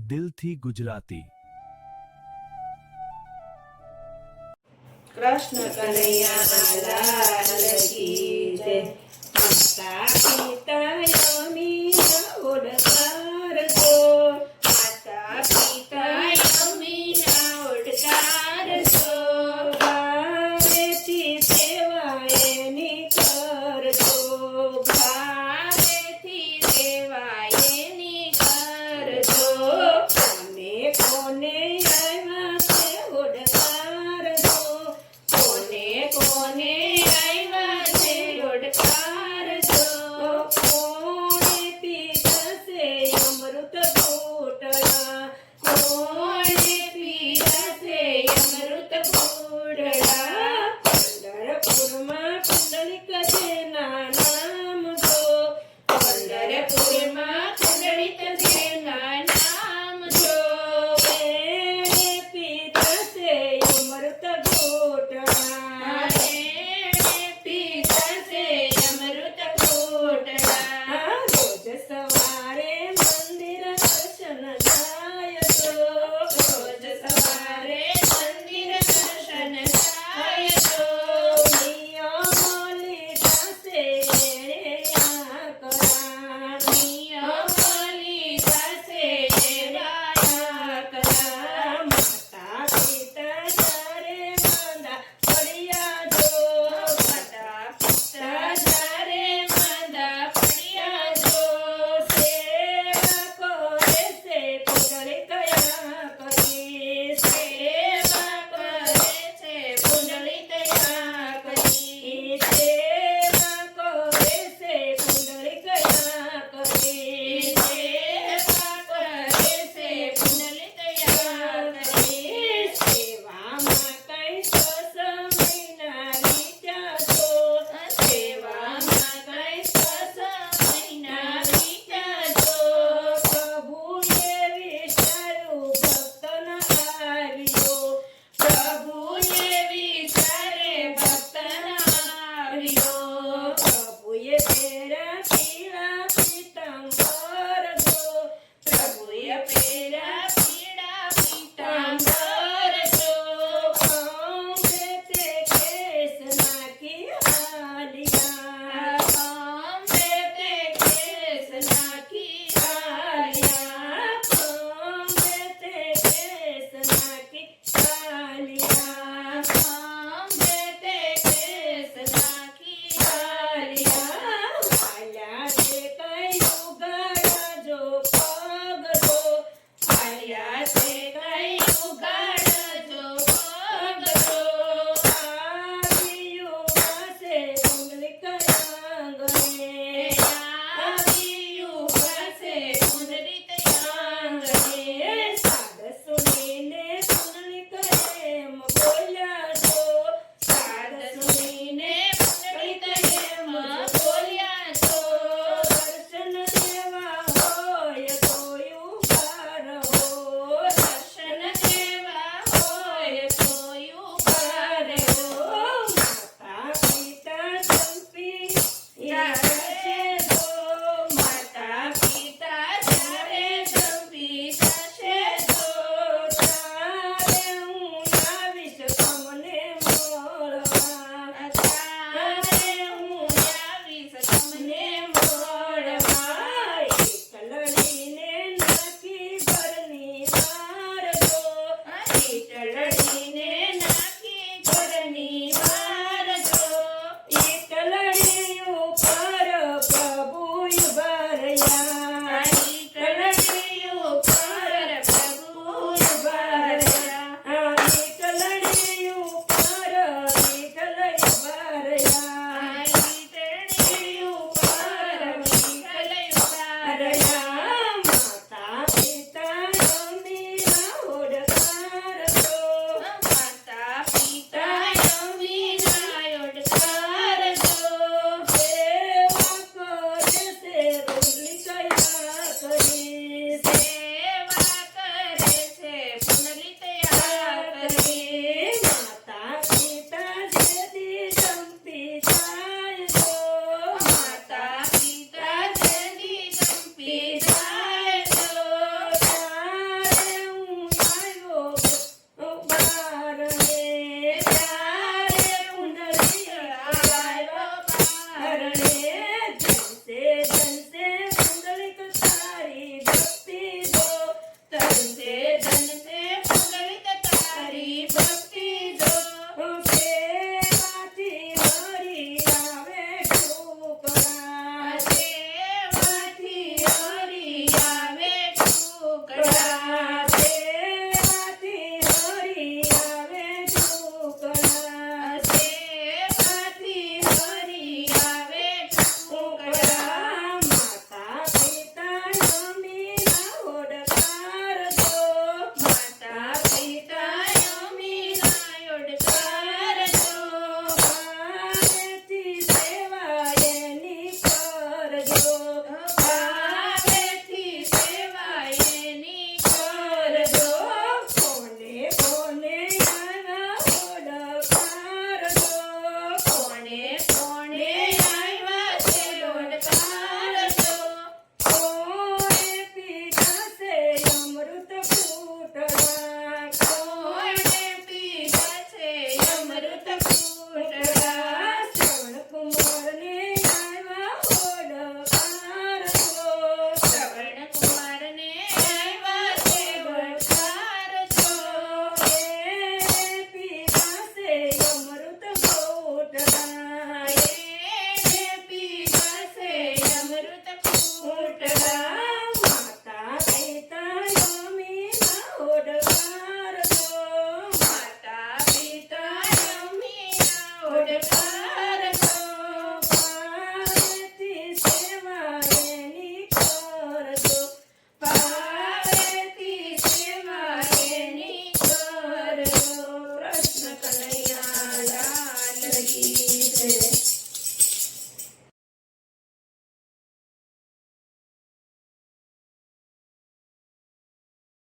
દિલથી ગુજરાતી। કૃષ્ણ કનૈયા લાલ કી જય। માતા પિતા યમીના ઓડકાર જો, માતા પિતા યમીના ઓડકાર જો, ભાવેથી સેવા એની કરજો, ભાવેથી સેવા એની કરજો। કોને કોને આવ્યા છે ઓડકાર જો, કોને કોને આવ્યા છે ઓડકાર જો, કોણે પીરસે અમૃત ઘૂંટડા, કોણે પીરસે અમૃત ઘૂંટડા। પંઢરપુરમાં પુંડલિક જેના નામ જો, પંઢરપુરમાં પુંડલિક જેના નામ જો, એણે પીરસે અમૃત ઘૂંટડા, એણે પીરસે અમૃત ઘૂંટડા। રોજ સવારે મંદિર દર્શન જાય જો, રોજ સવારે મંદિર દર્શન જાય જો, નિયમો લીધા છે એણે આકરા, નિયમો લીધા છે એણે આકરા। માતા પિતા જ્યારે માંદા પડ્યા જો, માતા પિતા જ્યારે માંદા પડ્યા જો, સેવા કરે છે પુંડલિક કરી, સેવા કરે છે પુંડલિક કરી, સેવા કરે છે પુંડલિક કરી, સેવા કરે છે પુંડલિક કરી। સેવામાં કઈ 6 મહિના વીત્યા જો, સેવામાં કઈ 6 મહિના વીત્યા જો, પ્રભુએ વિચાર્યું ભક્તન આવ્યો, પ્રભુએ વિચારે ભક્તન આવ્યો, પ્રભુએ પહેર્યા પીળા પીતાંબર જો, પ્રભુએ પહેર્યા પીળા પીતાંબર જો, અંગે તે કેસ નાખી હાલ્યા, અંગે તે કેસ નાખી હાલ્યા, અંગે તે કેસ નાખી હાલ્યા, અંગે તે કેસ નાખી હાલ્યા। હાલ્યા તે કઈ ઉગાડા જો પગ જો, હાલ્યા તે કઈ ઉગાડા જો પગ જો, આવ્યું પાસે પુંડલિક આંગણે, આવ્યું પાસે પુંડલિક આંગણે। સાદ સુનીને પુંડલિક એમ બોલ્યા જો, સાદ સુનીને પુંડલિક એમ બોલ્યા જો, દર્શન દેવા હોય તો ઉભા રહો, દર્શન દેવા હોય તો ઉભા રહો। માતા પિતા જંપી જશે જો, માતા પિતા જ્યારે જંપી જશે જો, ત્યારે હું આવીશ તમને મળવા, ત્યારે હું આવીશ તમને મળવા। એક લડીને નાખી ઘરની બહાર જો, એક લડીને નાખી ઘરની બહાર જો, એક લડી ઉપર પ્રભુ ઉભા રહ્યા, એક લડી ઉપર પ્રભુ ઉભા રહ્યા, એક લડી ઉપર વિઠ્ઠલ ઉભા રહ્યા, એક લડી ઉપર વિઠ્ઠલ ઉભા રહ્યા। માતા પિતા યમીના ઓડકાર જો, માતા પિતા યમીના ઓડકાર જો, સેવા કરે છે પુંડલિક કરી, સેવા